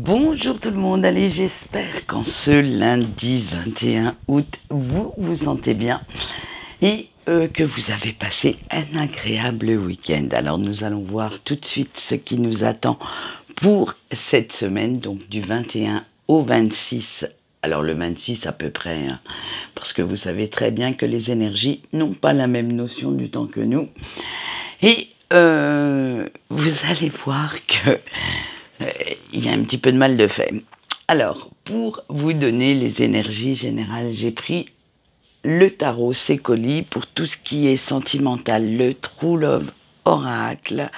Bonjour tout le monde, allez, j'espère qu'en ce lundi 21 août, vous vous sentez bien et que vous avez passé un agréable week-end. Alors nous allons voir tout de suite ce qui nous attend pour cette semaine, donc du 21 au 26. Alors le 26 à peu près, hein, parce que vous savez très bien que les énergies n'ont pas la même notion du temps que nous. Et vous allez voir que il y a un petit peu de mal de fait. Alors, pour vous donner les énergies générales, j'ai pris le tarot Sécoli pour tout ce qui est sentimental, le True Love Oracle.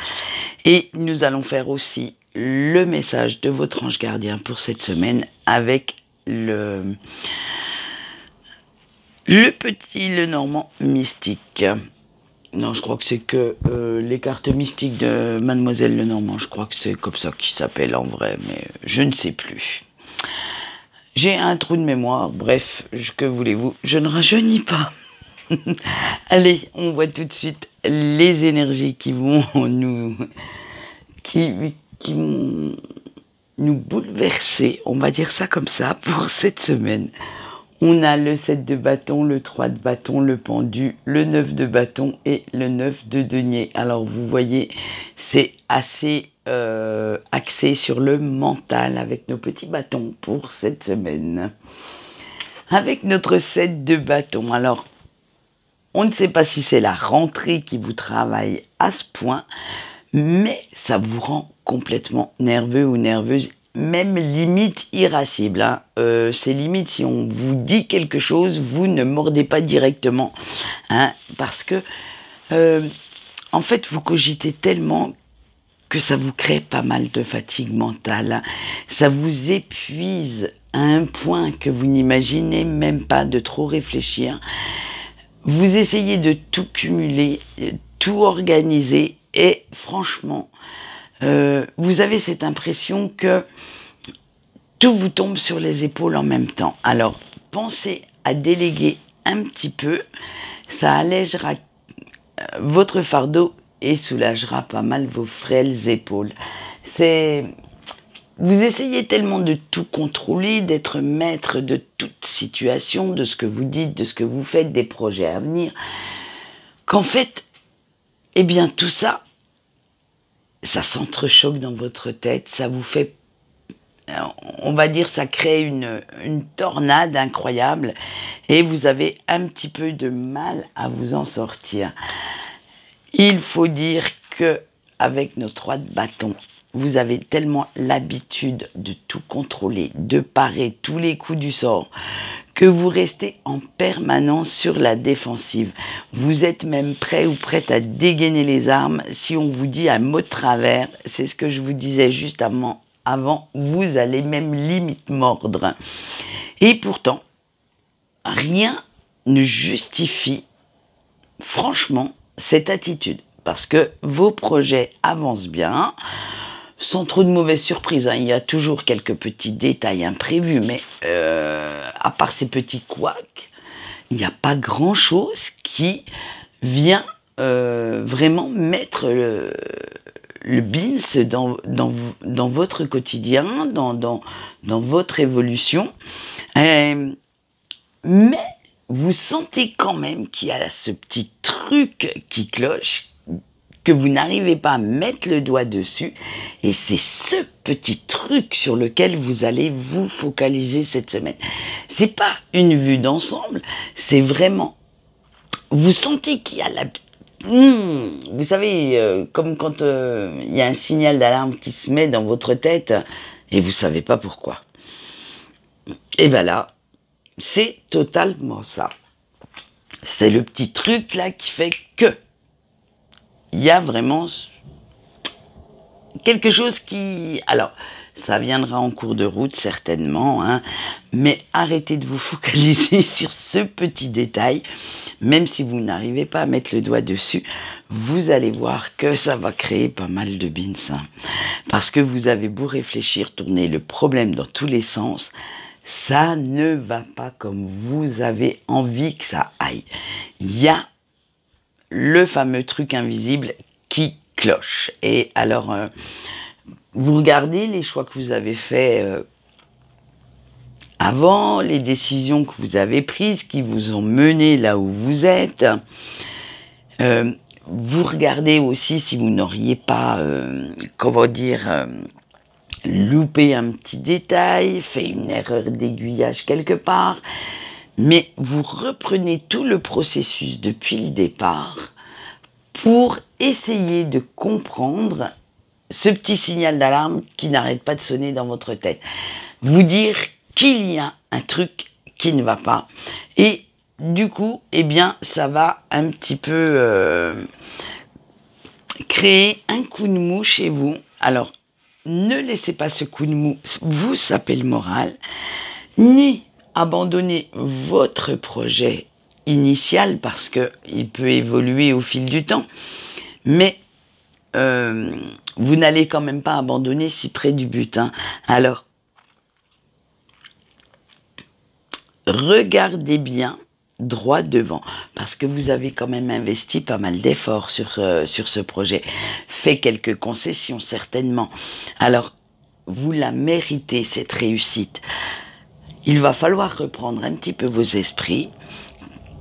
Et nous allons faire aussi le message de votre ange gardien pour cette semaine avec le petit Lenormand mystique. Non, je crois que c'est que les cartes mystiques de Mademoiselle Lenormand. Je crois que c'est comme ça qu'il s'appelle en vrai, mais je ne sais plus. J'ai un trou de mémoire, bref, que voulez-vous, je ne rajeunis pas. Allez, on voit tout de suite les énergies qui vont qui vont nous bouleverser, on va dire ça comme ça, pour cette semaine. On a le 7 de bâton, le 3 de bâton, le pendu, le 9 de bâton et le 9 de denier. Alors vous voyez, c'est assez axé sur le mental avec nos petits bâtons pour cette semaine. Avec notre 7 de bâton, alors on ne sait pas si c'est la rentrée qui vous travaille à ce point, mais ça vous rend complètement nerveux ou nerveuse, même limite irascible. Hein. C'est limite si on vous dit quelque chose, vous ne mordez pas directement, hein, parce que en fait vous cogitez tellement que ça vous crée pas mal de fatigue mentale. Hein. Ça vous épuise à un point que vous n'imaginez même pas de trop réfléchir. Vous essayez de tout cumuler, tout organiser et franchement, vous avez cette impression que tout vous tombe sur les épaules en même temps. Alors, pensez à déléguer un petit peu, ça allègera votre fardeau et soulagera pas mal vos frêles épaules. Vous essayez tellement de tout contrôler, d'être maître de toute situation, de ce que vous dites, de ce que vous faites, des projets à venir, qu'en fait, eh bien tout ça, ça s'entrechoque dans votre tête, ça vous fait, on va dire, ça crée une tornade incroyable et vous avez un petit peu de mal à vous en sortir. Il faut dire que avec nos 3 de bâton, vous avez tellement l'habitude de tout contrôler, de parer tous les coups du sort, que vous restez en permanence sur la défensive. Vous êtes même prêt ou prête à dégainer les armes si on vous dit un mot de travers. C'est ce que je vous disais juste avant, vous allez même limite mordre. Et pourtant, rien ne justifie franchement cette attitude. Parce que vos projets avancent bien, sans trop de mauvaises surprises. Hein. Il y a toujours quelques petits détails imprévus, mais à part ces petits couacs, il n'y a pas grand-chose qui vient vraiment mettre le bins dans votre quotidien, dans votre évolution. Mais vous sentez quand même qu'il y a ce petit truc qui cloche, que vous n'arrivez pas à mettre le doigt dessus, et c'est ce petit truc sur lequel vous allez vous focaliser cette semaine. C'est pas une vue d'ensemble, c'est vraiment, vous sentez qu'il y a vous savez, comme quand il y a un signal d'alarme qui se met dans votre tête, et vous savez pas pourquoi. Et ben là, c'est totalement ça. C'est le petit truc là qui fait que il y a vraiment quelque chose qui... Alors, ça viendra en cours de route certainement, hein, mais arrêtez de vous focaliser sur ce petit détail. Même si vous n'arrivez pas à mettre le doigt dessus, vous allez voir que ça va créer pas mal de bins. Hein, parce que vous avez beau réfléchir, tourner le problème dans tous les sens, ça ne va pas comme vous avez envie que ça aille. Il y a le fameux truc invisible qui cloche. Et alors, vous regardez les choix que vous avez faits avant, les décisions que vous avez prises, qui vous ont mené là où vous êtes. Vous regardez aussi si vous n'auriez pas, loupé un petit détail, fait une erreur d'aiguillage quelque part, mais vous reprenez tout le processus depuis le départ pour essayer de comprendre ce petit signal d'alarme qui n'arrête pas de sonner dans votre tête. Vous dire qu'il y a un truc qui ne va pas. Et du coup, eh bien, ça va un petit peu créer un coup de mou chez vous. Alors, ne laissez pas ce coup de mou vous saper le moral, ni abandonner votre projet initial parce qu'il peut évoluer au fil du temps, mais vous n'allez quand même pas abandonner si près du but. Alors, regardez bien droit devant, parce que vous avez quand même investi pas mal d'efforts sur ce projet, fait quelques concessions certainement. Alors, vous la méritez cette réussite. Il va falloir reprendre un petit peu vos esprits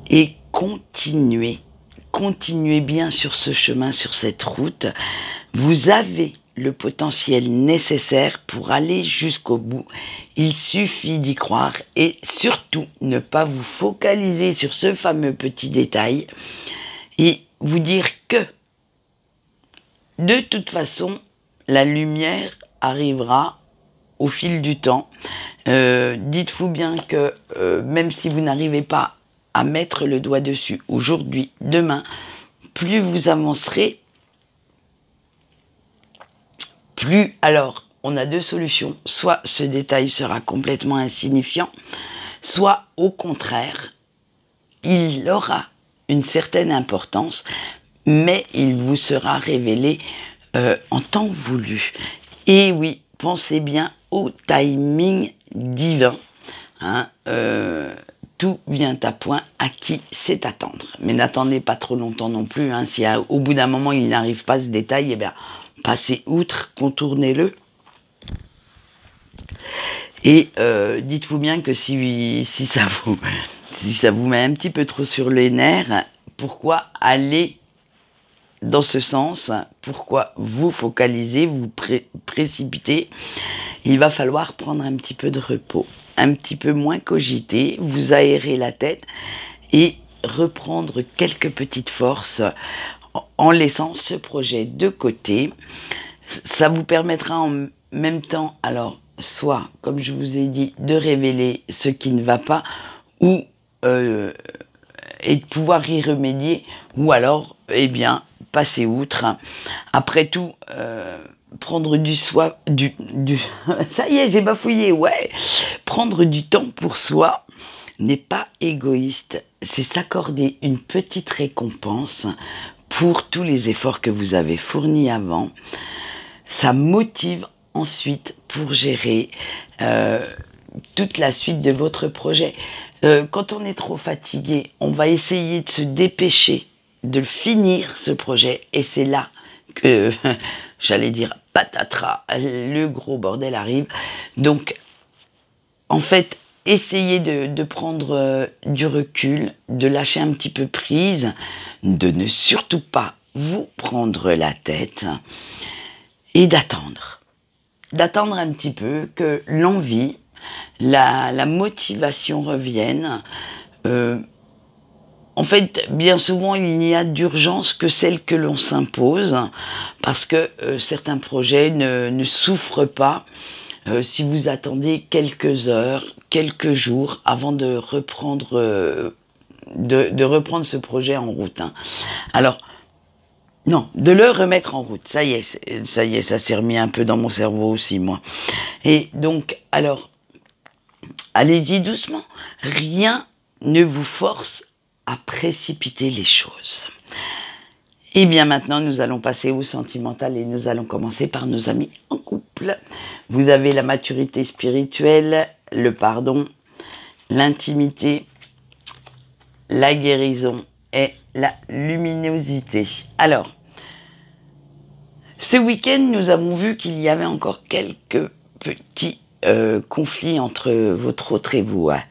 et continuer. Continuez bien sur ce chemin, sur cette route. Vous avez le potentiel nécessaire pour aller jusqu'au bout. Il suffit d'y croire et surtout ne pas vous focaliser sur ce fameux petit détail et vous dire que de toute façon, la lumière arrivera au fil du temps. Dites-vous bien que même si vous n'arrivez pas à mettre le doigt dessus aujourd'hui, demain, plus vous avancerez, plus alors on a deux solutions. Soit ce détail sera complètement insignifiant, soit au contraire, il aura une certaine importance, mais il vous sera révélé en temps voulu. Et oui, pensez bien au timing divin. Tout vient à point à qui sait attendre. Mais n'attendez pas trop longtemps non plus. Si au bout d'un moment il n'arrive pas ce détail, eh bien, passez outre, contournez-le. Et dites-vous bien que si ça vous met un petit peu trop sur les nerfs, pourquoi aller dans ce sens? Pourquoi vous focaliser, vous précipiter? Il va falloir prendre un petit peu de repos, un petit peu moins cogiter, vous aérer la tête et reprendre quelques petites forces en laissant ce projet de côté. Ça vous permettra en même temps, alors, soit, comme je vous ai dit, de révéler ce qui ne va pas, ou et de pouvoir y remédier, ou alors, eh bien, passer outre. Après tout, prendre ça y est, j'ai bafouillé, ouais. Prendre du temps pour soi n'est pas égoïste, c'est s'accorder une petite récompense pour tous les efforts que vous avez fournis avant. Ça motive ensuite pour gérer toute la suite de votre projet. Quand on est trop fatigué, on va essayer de se dépêcher de finir ce projet et c'est là que, j'allais dire, patatras, le gros bordel arrive. Donc, en fait, essayez de prendre du recul, de lâcher un petit peu prise, de ne surtout pas vous prendre la tête et d'attendre. D'attendre un petit peu que l'envie, la motivation revienne. En fait, bien souvent, il n'y a d'urgence que celle que l'on s'impose, parce que certains projets ne souffrent pas si vous attendez quelques heures, quelques jours avant de reprendre ce projet en route. Alors, non, de le remettre en route. Ça y est, ça s'est remis un peu dans mon cerveau aussi, moi. Et donc, alors, allez-y doucement. Rien ne vous force à précipiter les choses. Et bien maintenant, nous allons passer au sentimental et nous allons commencer par nos amis en couple. Vous avez la maturité spirituelle, le pardon, l'intimité, la guérison et la luminosité. Alors, Ce week-end, nous avons vu qu'il y avait encore quelques petits conflits entre votre autre et vous. Hein.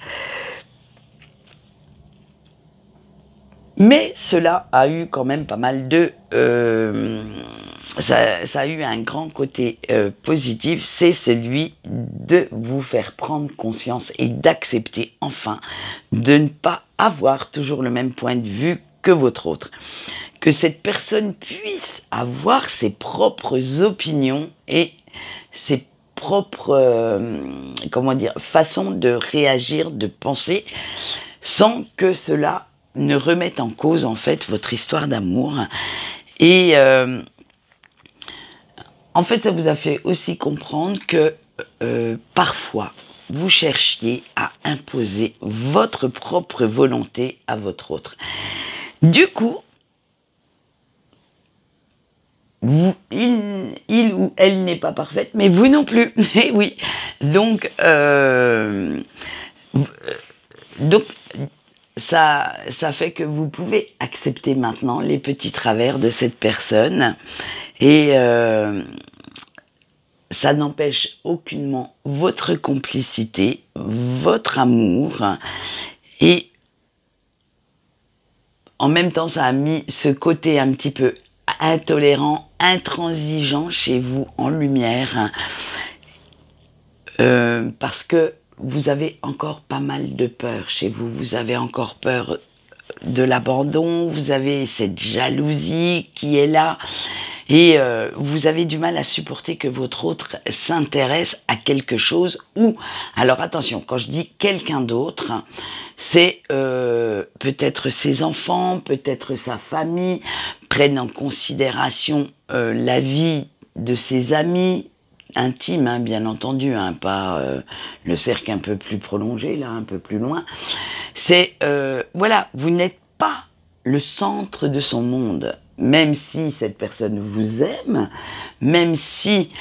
Mais cela a eu quand même pas mal de... ça a eu un grand côté positif, c'est celui de vous faire prendre conscience et d'accepter enfin de ne pas avoir toujours le même point de vue que votre autre. Que cette personne puisse avoir ses propres opinions et ses propres façons de réagir, de penser, sans que cela ne remette en cause en fait votre histoire d'amour. Et en fait, ça vous a fait aussi comprendre que parfois, vous cherchiez à imposer votre propre volonté à votre autre. Du coup, il ou elle n'est pas parfaite, mais vous non plus. Et oui. Donc ça fait que vous pouvez accepter maintenant les petits travers de cette personne. Et ça n'empêche aucunement votre complicité, votre amour. Et en même temps, ça a mis ce côté un petit peu intolérant, intransigeant chez vous en lumière, parce que vous avez encore pas mal de peur chez vous. Vous avez encore peur de l'abandon, vous avez cette jalousie qui est là, et vous avez du mal à supporter que votre autre s'intéresse à quelque chose ou... Alors attention, quand je dis quelqu'un d'autre, c'est peut-être ses enfants, peut-être sa famille, prennent en considération la vie de ses amis intimes, hein, bien entendu, hein, pas le cercle un peu plus prolongé, là, un peu plus loin. C'est, voilà, vous n'êtes pas le centre de son monde, même si cette personne vous aime, même si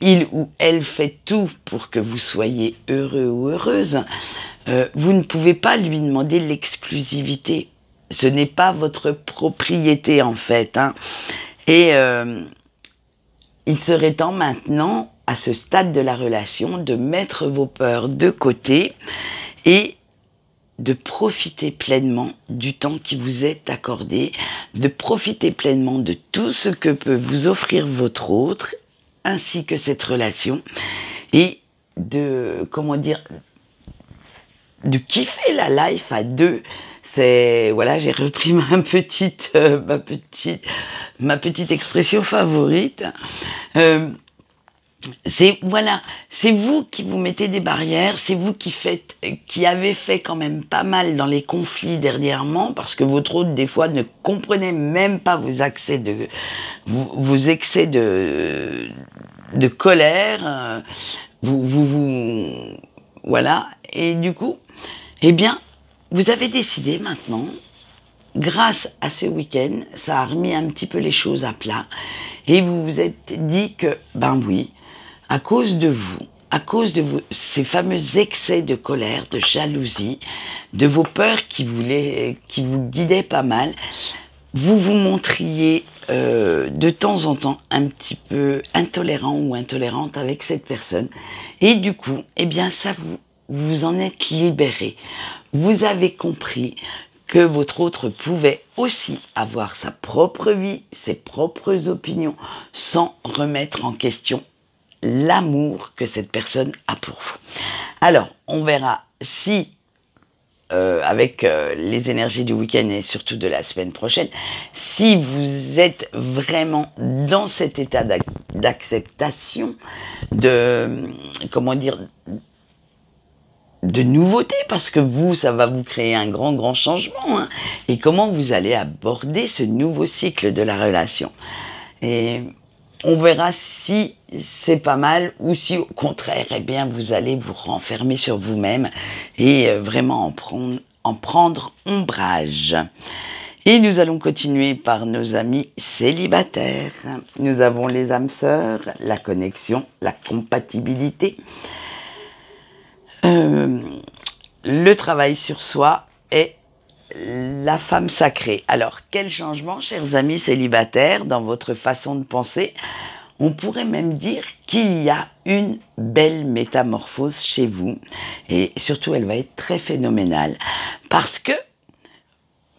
il ou elle fait tout pour que vous soyez heureux ou heureuse, vous ne pouvez pas lui demander l'exclusivité. Ce n'est pas votre propriété en fait. Hein. Et il serait temps maintenant, à ce stade de la relation, de mettre vos peurs de côté et de profiter pleinement du temps qui vous est accordé, de profiter pleinement de tout ce que peut vous offrir votre autre, ainsi que cette relation, et de, de kiffer la life à deux. C'est, voilà, j'ai repris ma petite expression favorite. C'est vous qui vous mettez des barrières, c'est vous qui avez fait quand même pas mal dans les conflits dernièrement, parce que votre autre des fois ne comprenait même pas vos excès de colère, voilà, et du coup, eh bien, vous avez décidé maintenant, grâce à ce week-end, ça a remis un petit peu les choses à plat, et vous vous êtes dit que, ben oui, à cause de ces fameux excès de colère, de jalousie, de vos peurs qui vous guidaient pas mal, vous vous montriez de temps en temps un petit peu intolérant ou intolérante avec cette personne. Et du coup, eh bien, vous en êtes libéré. Vous avez compris que votre autre pouvait aussi avoir sa propre vie, ses propres opinions, sans remettre en question l'amour que cette personne a pour vous. Alors, on verra si, avec les énergies du week-end et surtout de la semaine prochaine, si vous êtes vraiment dans cet état d'acceptation, de nouveauté, parce que ça va vous créer un grand changement, hein, et comment vous allez aborder ce nouveau cycle de la relation. Et on verra si c'est pas mal ou si au contraire, eh bien, vous allez vous renfermer sur vous-même et vraiment en prendre ombrage. Et nous allons continuer par nos amis célibataires. Nous avons les âmes sœurs, la connexion, la compatibilité, le travail sur soi et la femme sacrée. Alors, quel changement, chers amis célibataires, dans votre façon de penser? On pourrait même dire qu'il y a une belle métamorphose chez vous. Et surtout, elle va être très phénoménale. Parce que,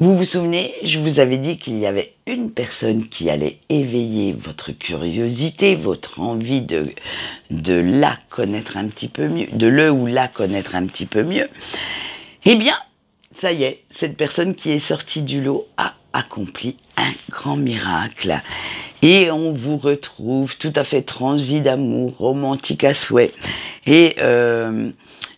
vous vous souvenez, je vous avais dit qu'il y avait une personne qui allait éveiller votre curiosité, votre envie de la connaître un petit peu mieux, de le ou la connaître un petit peu mieux. Eh bien, ça y est, cette personne qui est sortie du lot a accompli un grand miracle. Et on vous retrouve tout à fait transi d'amour, romantique à souhait, et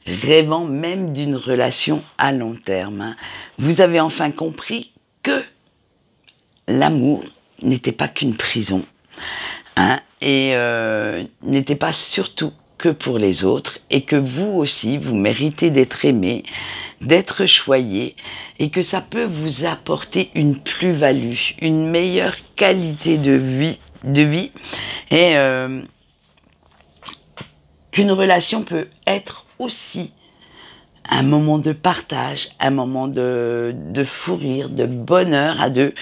rêvant même d'une relation à long terme. Vous avez enfin compris que l'amour n'était pas qu'une prison, et n'était pas surtout que pour les autres, et que vous aussi, vous méritez d'être aimé, d'être choyé, et que ça peut vous apporter une plus-value, une meilleure qualité de vie, et qu'une relation peut être aussi un moment de partage, un moment de fou rire, de bonheur à deux,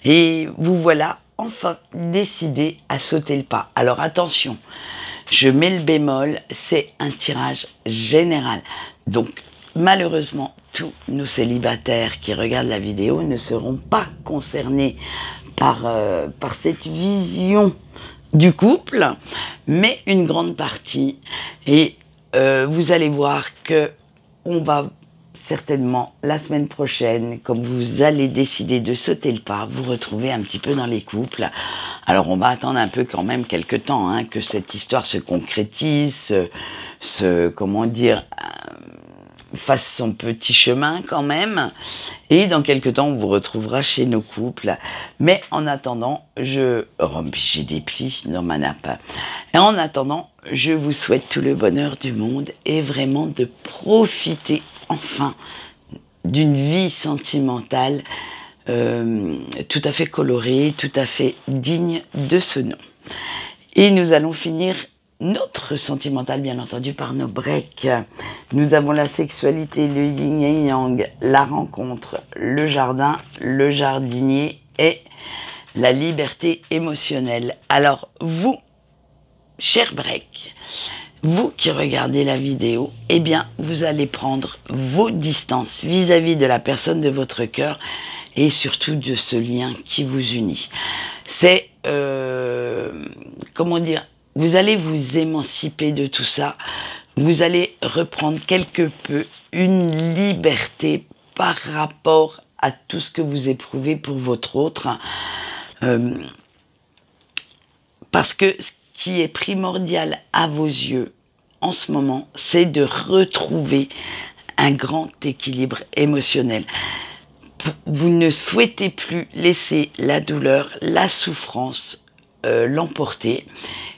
et vous voilà enfin décidé à sauter le pas. Alors attention, je mets le bémol, c'est un tirage général. Donc, malheureusement, tous nos célibataires qui regardent la vidéo ne seront pas concernés par cette vision du couple, mais une grande partie. Et vous allez voir que on va certainement, la semaine prochaine, comme vous allez décider de sauter le pas, vous retrouver un petit peu dans les couples. Alors on va attendre un peu quand même quelques temps, que cette histoire se concrétise, comment dire, fasse son petit chemin quand même. Et dans quelques temps, on vous retrouvera chez nos couples. Mais en attendant, j'ai des plis dans ma nappe. Et en attendant, je vous souhaite tout le bonheur du monde et vraiment de profiter enfin d'une vie sentimentale tout à fait colorée, tout à fait digne de ce nom. Et nous allons finir notre sentimental, bien entendu, par nos breaks. Nous avons la sexualité, le yin et yang, la rencontre, le jardin, le jardinier et la liberté émotionnelle. Alors, vous, cher break, vous qui regardez la vidéo, eh bien, vous allez prendre vos distances vis-à-vis de la personne de votre cœur et surtout de ce lien qui vous unit. C'est, comment dire, vous allez vous émanciper de tout ça, vous allez reprendre quelque peu une liberté par rapport à tout ce que vous éprouvez pour votre autre, parce que ce qui est primordial à vos yeux en ce moment, c'est de retrouver un grand équilibre émotionnel. Vous ne souhaitez plus laisser la douleur, la souffrance l'emporter.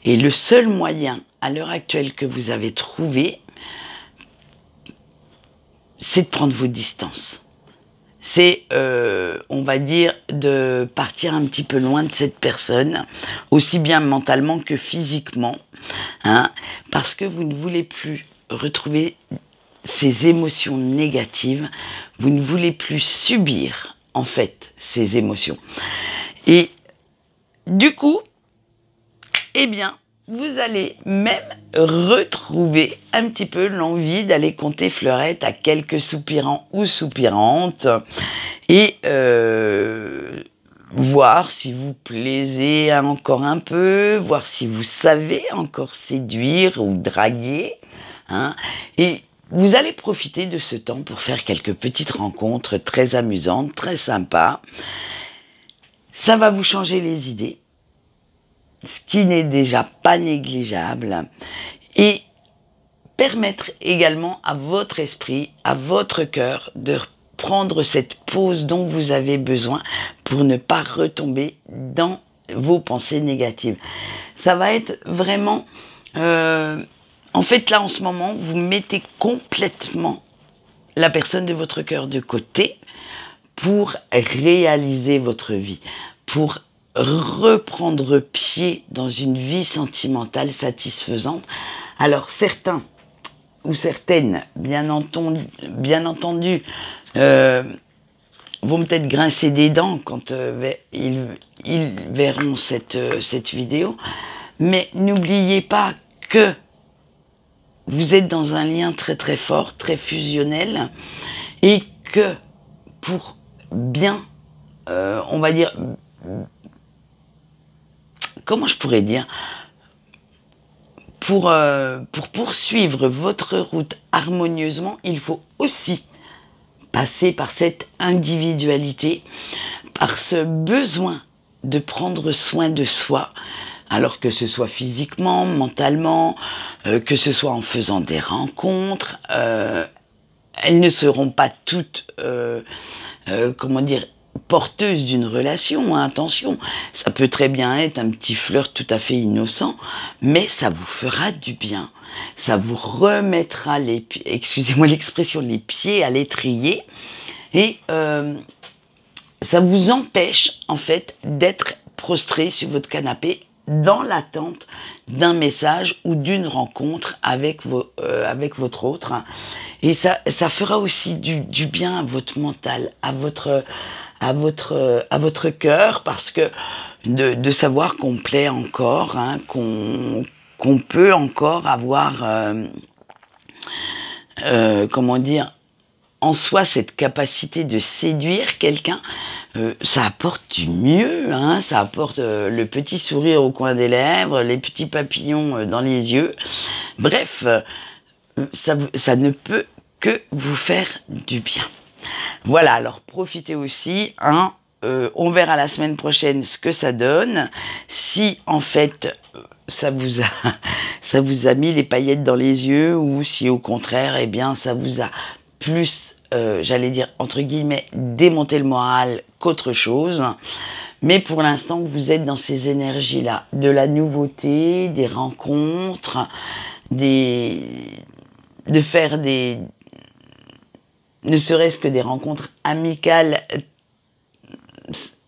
Et le seul moyen à l'heure actuelle que vous avez trouvé, c'est de prendre vos distances. C'est, on va dire, de partir un petit peu loin de cette personne, aussi bien mentalement que physiquement, parce que vous ne voulez plus retrouver ces émotions négatives, vous ne voulez plus subir, en fait, ces émotions. Et du coup, eh bien, vous allez même retrouver un petit peu l'envie d'aller compter fleurette à quelques soupirants ou soupirantes et voir si vous plaisez encore un peu, voir si vous savez encore séduire ou draguer, et vous allez profiter de ce temps pour faire quelques petites rencontres très amusantes, très sympas. Ça va vous changer les idées, ce qui n'est déjà pas négligeable, et permettre également à votre esprit, à votre cœur, de prendre cette pause dont vous avez besoin pour ne pas retomber dans vos pensées négatives. Ça va être vraiment... en fait, là, en ce moment, vous mettez complètement la personne de votre cœur de côté pour réaliser votre vie, pour reprendre pied dans une vie sentimentale satisfaisante. Alors certains ou certaines, bien entendu, vont peut-être grincer des dents quand ils verront cette vidéo. Mais n'oubliez pas que vous êtes dans un lien très très fort, très fusionnel, et que pour bien, on va dire, comment je pourrais dire, pour poursuivre votre route harmonieusement, il faut aussi passer par cette individualité, par ce besoin de prendre soin de soi, alors que ce soit physiquement, mentalement, que ce soit en faisant des rencontres. Elles ne seront pas toutes, comment dire, porteuses d'une relation, hein, attention. Ça peut très bien être un petit flirt tout à fait innocent, mais ça vous fera du bien. Ça vous remettra excusez-moi l'expression, les pieds à l'étrier, et ça vous empêche en fait d'être prostré sur votre canapé dans l'attente d'un message ou d'une rencontre avec votre autre. Et ça fera aussi du bien à votre mental, à votre cœur, parce que de savoir qu'on plaît encore, hein, qu'on peut encore avoir, comment dire, en soi cette capacité de séduire quelqu'un, ça apporte du mieux, hein, ça apporte le petit sourire au coin des lèvres, les petits papillons dans les yeux. Bref, ça ne peut que vous faire du bien. Voilà, alors profitez aussi, hein, on verra la semaine prochaine ce que ça donne. Si en fait ça vous a mis les paillettes dans les yeux, ou si au contraire, eh bien ça vous a plus, j'allais dire entre guillemets, démonté le moral qu'autre chose. Mais pour l'instant, vous êtes dans ces énergies-là, de la nouveauté, des rencontres, de faire ne serait-ce que des rencontres amicales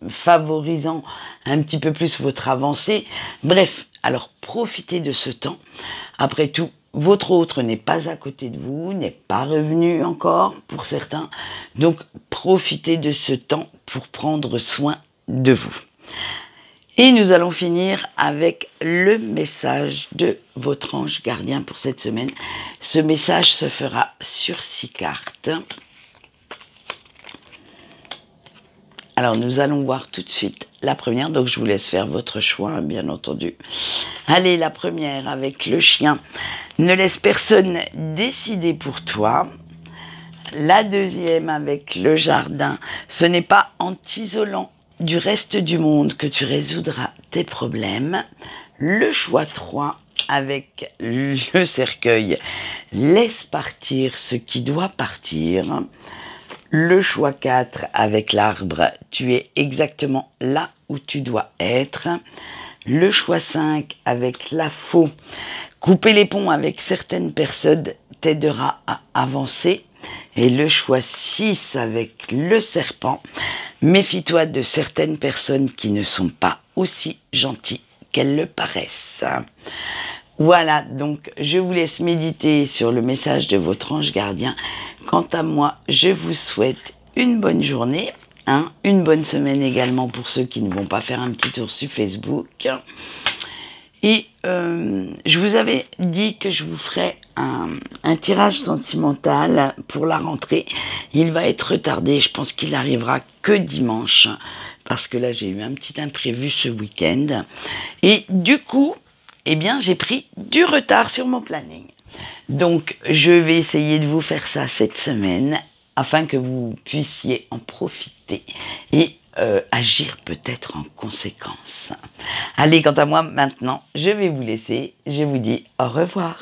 favorisant un petit peu plus votre avancée. Bref, alors profitez de ce temps. Après tout, votre autre n'est pas à côté de vous, n'est pas revenu encore pour certains. Donc profitez de ce temps pour prendre soin de vous. Et nous allons finir avec le message de votre ange gardien pour cette semaine. Ce message se fera sur 6 cartes. Alors, nous allons voir tout de suite la première. Donc, je vous laisse faire votre choix, hein, bien entendu. Allez, la première avec le chien. Ne laisse personne décider pour toi. La deuxième avec le jardin. Ce n'est pas en t'isolant du reste du monde que tu résoudras tes problèmes. Le choix 3 avec le cercueil. Laisse partir ce qui doit partir. Le choix 4 avec l'arbre, tu es exactement là où tu dois être. Le choix 5 avec la faux, couper les ponts avec certaines personnes t'aidera à avancer. Et le choix 6 avec le serpent, méfie-toi de certaines personnes qui ne sont pas aussi gentilles qu'elles le paraissent. Voilà, donc je vous laisse méditer sur le message de votre ange gardien. Quant à moi, je vous souhaite une bonne journée, hein, une bonne semaine également pour ceux qui ne vont pas faire un petit tour sur Facebook. Et je vous avais dit que je vous ferais un tirage sentimental pour la rentrée. Il va être retardé, je pense qu'il arrivera que dimanche, parce que là j'ai eu un petit imprévu ce week-end. Et du coup, eh bien j'ai pris du retard sur mon planning. Donc, je vais essayer de vous faire ça cette semaine afin que vous puissiez en profiter et agir peut-être en conséquence. Allez, quant à moi, maintenant, je vais vous laisser. Je vous dis au revoir.